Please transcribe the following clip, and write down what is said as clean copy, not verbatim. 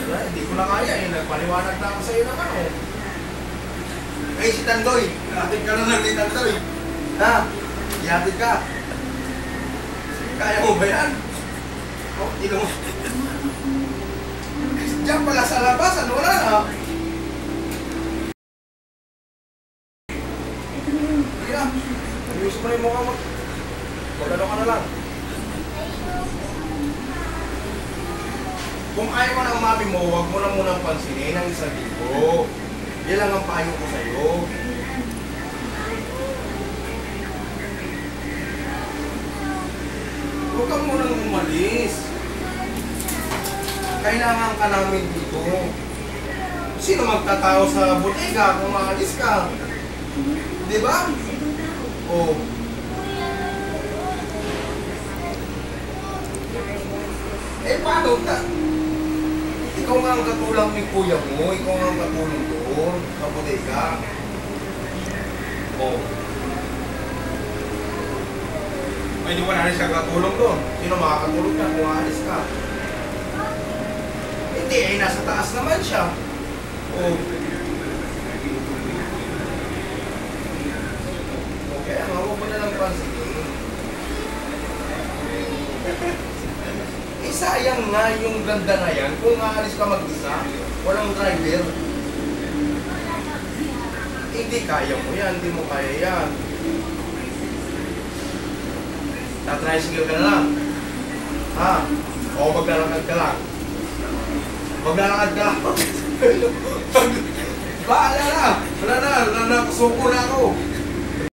Hindi ko na kaya eh. Nagpaliwanag na ako sa'yo ng ano. Eh, si Tandoy. Ihatid ka na lang ni Tandoy. Ha? Ihatid ka. Kaya mo ba yan? Oh, ino mo. Diyan pala sa labasan, wala na. Hindi na. Ayusin mo na yung mukha mo. Magano ka na lang. Kung ayaw mo ng mami mo, huwag mo na munang pansinin ang 1,000. Yan lang ang payo ko sa'yo. Huwag kang munang umalis. Kailangan ka namin dito. Sino magtatao sa bodega kung maalis ka? Di ba? Oh. Eh, paano ka? Ikaw nga ang katulang ni kuya mo. Ikaw nga ang katulong doon sa bodega. Oh. Pwede mo na rin siya katulong doon. Sino makakatulong na kung aalis ka? Hindi, eh, nasa taas naman siya. Oh. Okay, huwag mo na lang pansinin. Eh, sayang nga yung ganda na yan kung aalis ka mag-isa. Walang driver. Hindi kaya mo yan, hindi mo kaya yan. Tatricycle ka na lang. Ha? O maglalakad ka lang. Maglalakad ka lang. Bahala na. Wala na. Suko na ako.